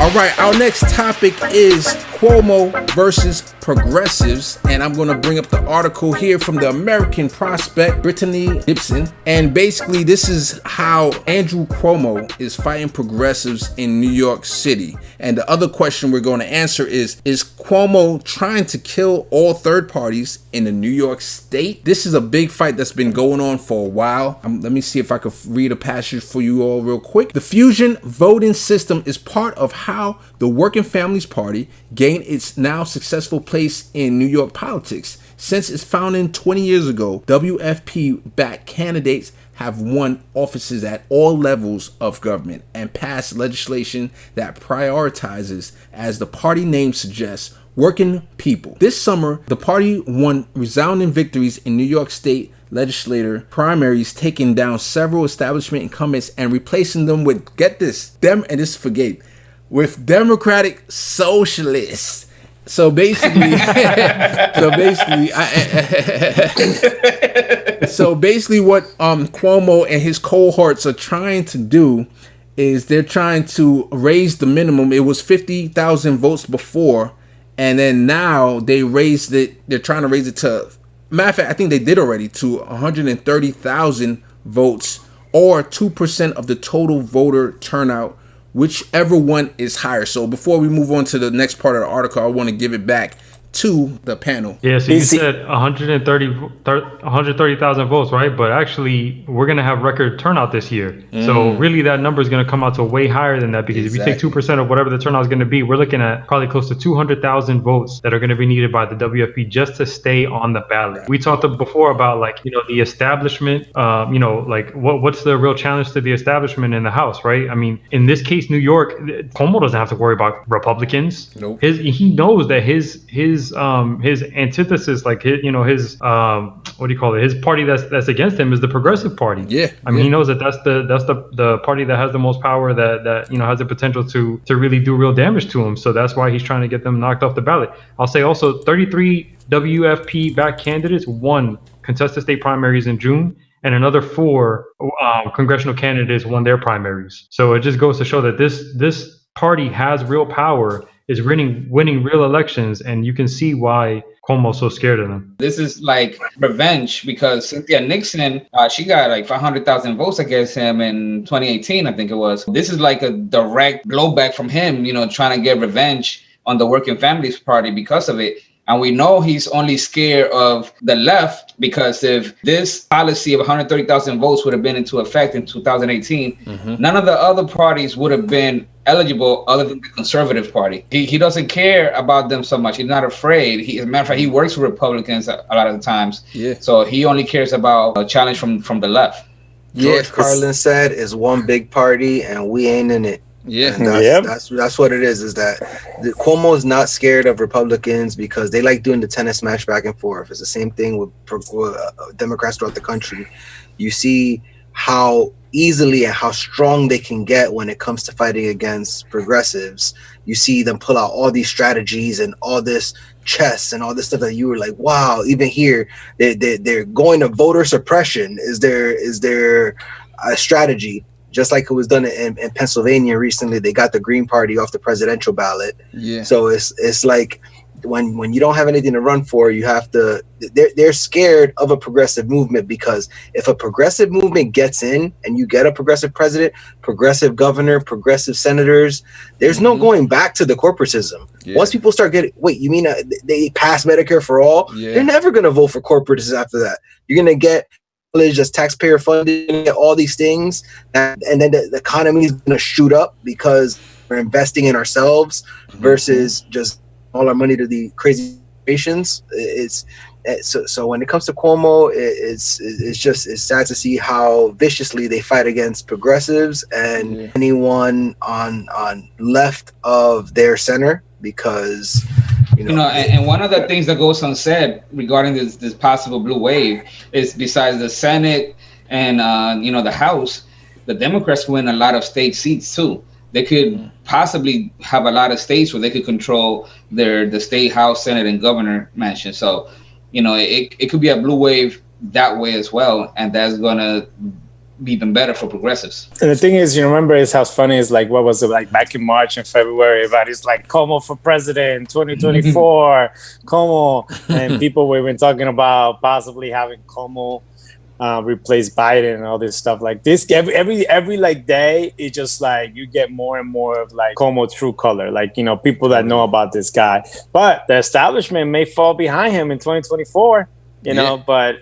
All right, our next topic is Cuomo versus progressives, and I'm going to bring up the article here from the American Prospect, Brittany Gibson, and basically this is how Andrew Cuomo is fighting progressives in New York City. And the other question we're going to answer is Cuomo trying to kill all third parties in the New York state? This is a big fight that's been going on for a while. Let me see if I could read a passage for you all real quick. The fusion voting system is part of how the Working Families Party gained its now successful place in New York politics. Since its founding 20 years ago, WFP-backed candidates have won offices at all levels of government and passed legislation that prioritizes, as the party name suggests, working people. This summer, the party won resounding victories in New York State legislature primaries, taking down several establishment incumbents and replacing them with, get this, with Democratic socialists. So basically, what Cuomo and his cohorts are trying to do is they're trying to raise the minimum. It was 50,000 votes before, and then now they raised it. They're trying to raise it to, matter of fact, I think they did already, to 130,000 votes, or 2% of the total voter turnout, whichever one is higher. So before we move on to the next part of the article, I want to give it back to the panel. Yeah, so you said 130,000 votes, right? But actually, we're going to have record turnout this year. So really, that number is going to come out to way higher than that, because if you take 2% of whatever the turnout is going to be, we're looking at probably close to 200,000 votes that are going to be needed by the WFP just to stay on the ballot. We talked before about, like, the establishment, what's the real challenge to the establishment in the House, right? I mean, in this case, New York, Cuomo doesn't have to worry about Republicans. Nope. He knows that his antithesis, like his his party that's against him is the Progressive Party. I mean, he knows that that's the party that has the most power, that has the potential to really do real damage to him. So that's why he's trying to get them knocked off the ballot. I'll say also 33 WFP backed candidates won contested state primaries in June, and another 4 congressional candidates won their primaries. So it just goes to show that this party has real power, is winning real elections, and you can see why Cuomo's so scared of them. This is like revenge, because Cynthia Nixon, she got like 500,000 votes against him in 2018, I think it was. This is like a direct blowback from him, trying to get revenge on the Working Families Party because of it. And we know he's only scared of the left, because if this policy of 130,000 votes would have been into effect in 2018, none of the other parties would have been eligible other than the Conservative Party. He doesn't care about them so much. He's not afraid. As a matter of fact, he works with Republicans a lot of the times. Yeah. So he only cares about a challenge from the left. George Carlin said, "Is one big party and we ain't in it." Yeah, that's what it is. Is that Cuomo is not scared of Republicans because they like doing the tennis match back and forth. It's the same thing with Democrats throughout the country. You see how easily and how strong they can get when it comes to fighting against progressives. You see them pull out all these strategies and all this chess and all this stuff that you were like, wow. Even here, they're going to voter suppression. Is there a strategy? Just like it was done in Pennsylvania recently, they got the Green Party off the presidential ballot. Yeah. So it's like when you don't have anything to run for, you have to. They're scared of a progressive movement, because if a progressive movement gets in and you get a progressive president, progressive governor, progressive senators, there's no going back to the corporatism. Yeah. Once people start getting, wait, you mean they pass Medicare for all? Yeah. They're never going to vote for corporatism after that. You're going to get just taxpayer funding, all these things, and then the economy is going to shoot up because we're investing in ourselves versus just all our money to the crazy corporations. So when it comes to Cuomo, it's sad to see how viciously they fight against progressives and anyone on left of their center, because and one of the things that goes unsaid regarding this possible blue wave is, besides the Senate and the House, the Democrats win a lot of state seats too. They could possibly have a lot of states where they could control the state House, Senate, and governor mansion. So it could be a blue wave that way as well, and that's gonna be even better for progressives. And the thing is, you remember, is how funny is like, what was it like back in March and February? Everybody's like, Cuomo for president, 2024, Cuomo, and people were even talking about possibly having Cuomo replace Biden and all this stuff like this. Every like day, it's just like you get more and more of like Cuomo true color, like, you know, people that know about this guy. But the establishment may fall behind him in 2024, you know, but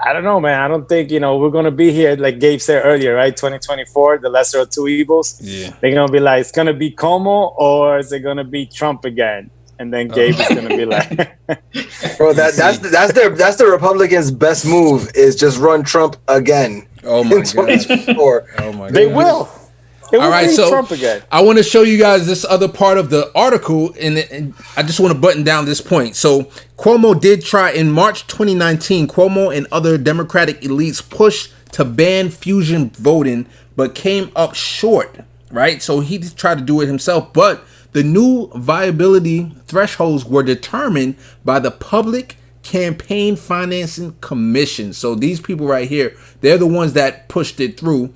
I don't know, man. I don't think, you know, we're going to be here, like Gabe said earlier, right? 2024, the lesser of two evils. Yeah. They're going to be like, it's going to be Cuomo or is it going to be Trump again? And then Gabe is going to be like, bro, that's the Republicans' best move is just run Trump again. Oh my god. Oh my god. They will. All right, so Trump again. I want to show you guys this other part of the article, and I just want to button down this point. So Cuomo did try in March 2019. Cuomo and other Democratic elites pushed to ban fusion voting, but came up short. Right, so he tried to do it himself, but the new viability thresholds were determined by the Public Campaign Financing Commission. So these people right here, they're the ones that pushed it through,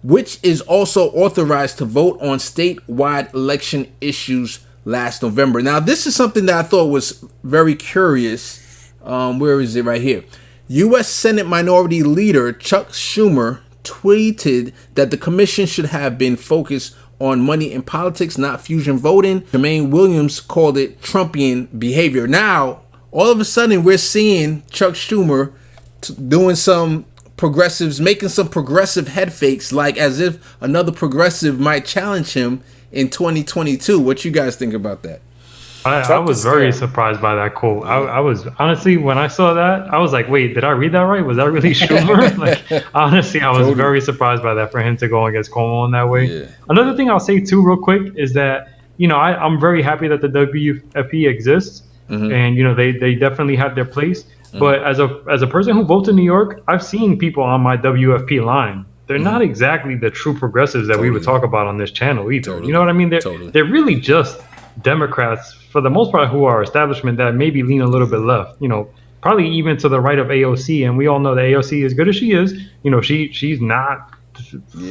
which is also authorized to vote on statewide election issues last November. Now, this is something that I thought was very curious. Where is it? Right here. U.S. Senate Minority Leader Chuck Schumer tweeted that the commission should have been focused on money in politics, not fusion voting. Jermaine Williams called it Trumpian behavior. Now, all of a sudden, we're seeing Chuck Schumer doing some progressives, making some progressive head fakes, like as if another progressive might challenge him in 2022. What you guys think about that? I was very surprised by that quote. I was honestly, when I saw that, I was like, wait, did I read that right? Was that really Schumer? Like, honestly, I was very surprised by that for him to go against Cuomo in that way. Yeah. Another thing I'll say too, real quick, is that, you know, I'm very happy that the WFP exists, and you know they definitely have their place. But as a person who votes in New York, I've seen people on my WFP line. They're not exactly the true progressives that we would talk about on this channel either. You know what I mean? They're really just Democrats for the most part who are establishment that maybe lean a little bit left, you know, probably even to the right of AOC. And we all know that AOC, as good as she is, you know, she's not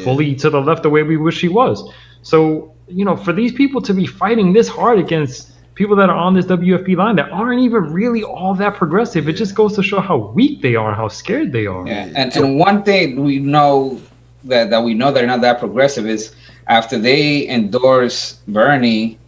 fully to the left the way we wish she was. So, you know, for these people to be fighting this hard against people that are on this WFP line that aren't even really all that progressive, it just goes to show how weak they are and how scared they are. Yeah. And one thing we know that we know they're not that progressive is after they endorsed Bernie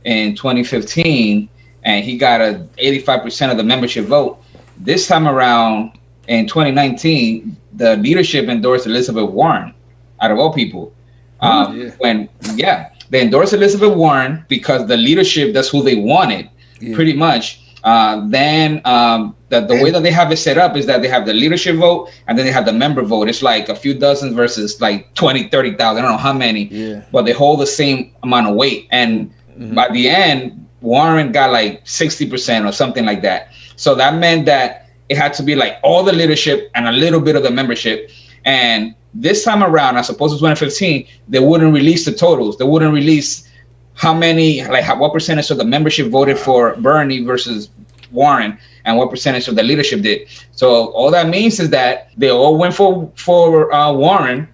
in 2015 and he got a 85% of the membership vote, this time around in 2019 the leadership endorsed Elizabeth Warren, out of all people. They endorsed Elizabeth Warren because the leadership, that's who they wanted, pretty much. The way that they have it set up is that they have the leadership vote and then they have the member vote. It's like a few dozen versus like 20, 30,000. I don't know how many, but they hold the same amount of weight. And by the end, Warren got like 60% or something like that. So that meant that it had to be like all the leadership and a little bit of the membership. And this time around, as opposed to 2015, they wouldn't release the totals. They wouldn't release how many, like what percentage of the membership voted for Bernie versus Warren and what percentage of the leadership did. So all that means is that they all went for Warren,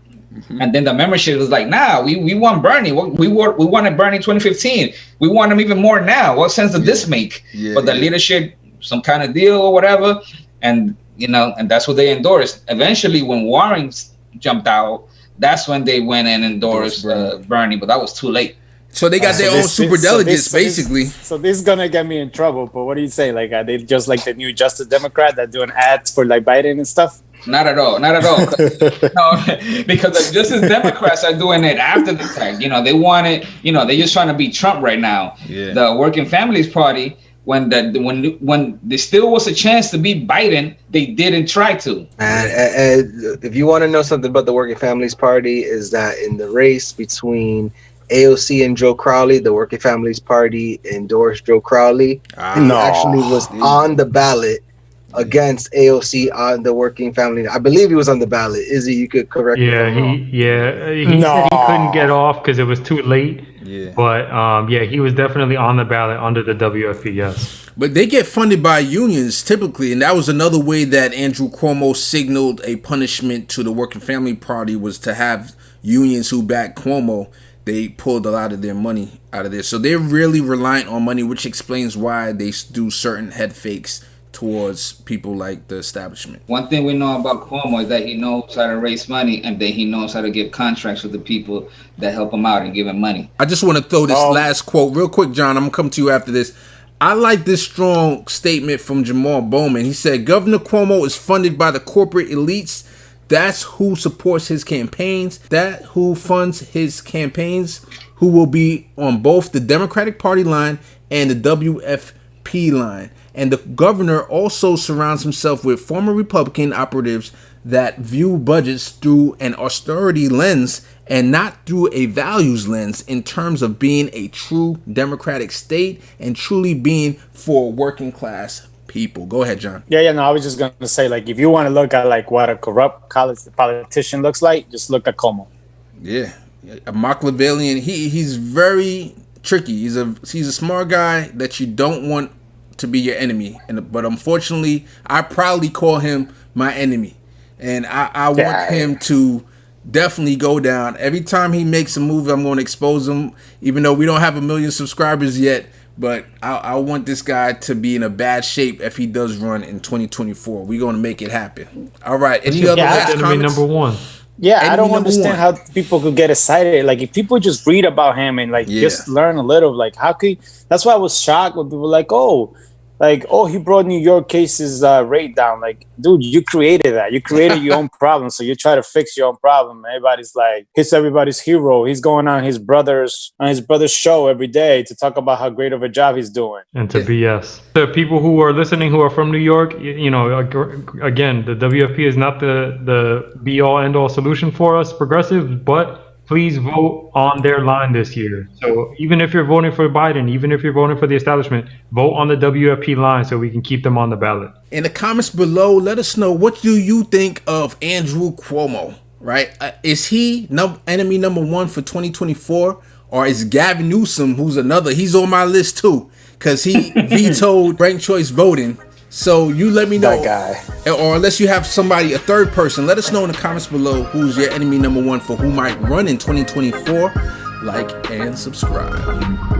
and then the membership was like, nah, we want Bernie. We wanted Bernie in 2015. We want him even more now. What sense does this make? But the leadership, some kind of deal or whatever, and you know, and that's what they endorsed. Eventually, when Warren jumped out, that's when they went and endorsed Bernie, but that was too late. So they got their own super delegates, basically. So this is gonna get me in trouble. But what do you say? Like, are they just like the new Justice Democrat that doing ads for like Biden and stuff? Not at all. No, because the Justice Democrats are doing it after the fact. You know, they want it. You know, they're just trying to beat Trump right now. Yeah. The Working Families Party, when there still was a chance to beat Biden, they didn't try to. And if you want to know something about the Working Families Party, is that in the race between AOC and Joe Crowley, the Working Families Party endorsed Joe Crowley. He actually was on the ballot against AOC on the Working Family. I believe he was on the ballot. Izzy, you could correct me. He said he couldn't get off because it was too late. Yeah. But yeah, he was definitely on the ballot under the WFP. Yes. But they get funded by unions typically, and that was another way that Andrew Cuomo signaled a punishment to the Working Family Party, was to have unions who back Cuomo. They pulled a lot of their money out of there. So they're really reliant on money, which explains why they do certain head fakes towards people like the establishment. One thing we know about Cuomo is that he knows how to raise money, and then he knows how to give contracts with the people that help him out and give him money. I just want to throw this last quote real quick, John. I'm going to come to you after this. I like this strong statement from Jamal Bowman. He said, Governor Cuomo is funded by the corporate elites. That's who supports his campaigns. That who funds his campaigns, who will be on both the Democratic Party line and the WFP line. And the governor also surrounds himself with former Republican operatives that view budgets through an austerity lens and not through a values lens, in terms of being a true democratic state and truly being for working class people. Go ahead, John. Yeah, no, I was just going to say, like, if you want to look at, like, what a corrupt college politician looks like, just look at Cuomo. Yeah. A Machiavellian. He's very tricky. He's a smart guy that you don't want to be your enemy. But unfortunately, I proudly call him my enemy. And I want him to definitely go down. Every time he makes a move, I'm going to expose him, even though we don't have 1 million subscribers yet. But I want this guy to be in a bad shape if he does run in 2024. We're going to make it happen. All right. Any other last comments? Number one. Yeah, I don't understand how people could get excited. Like, if people just read about him and, like, just learn a little, like, how could... That's why I was shocked when people were like, he brought New York cases rate down. Like, dude, you created that. You created your own problem, so you try to fix your own problem. Everybody's like, he's everybody's hero. He's going on his brother's show every day to talk about how great of a job he's doing. And to BS. The people who are listening who are from New York, you know, again, the WFP is not the be-all, end-all solution for us progressives, but please vote on their line this year. So even if you're voting for Biden, even if you're voting for the establishment, vote on the WFP line so we can keep them on the ballot. In the comments below, let us know, what do you think of Andrew Cuomo, right? Is he enemy number one for 2024? Or is Gavin Newsom, he's on my list too, because he vetoed ranked choice voting. So you let me know, that guy. Or unless you have a third person, let us know in the comments below who's your enemy number one for who might run in 2024. Like and subscribe.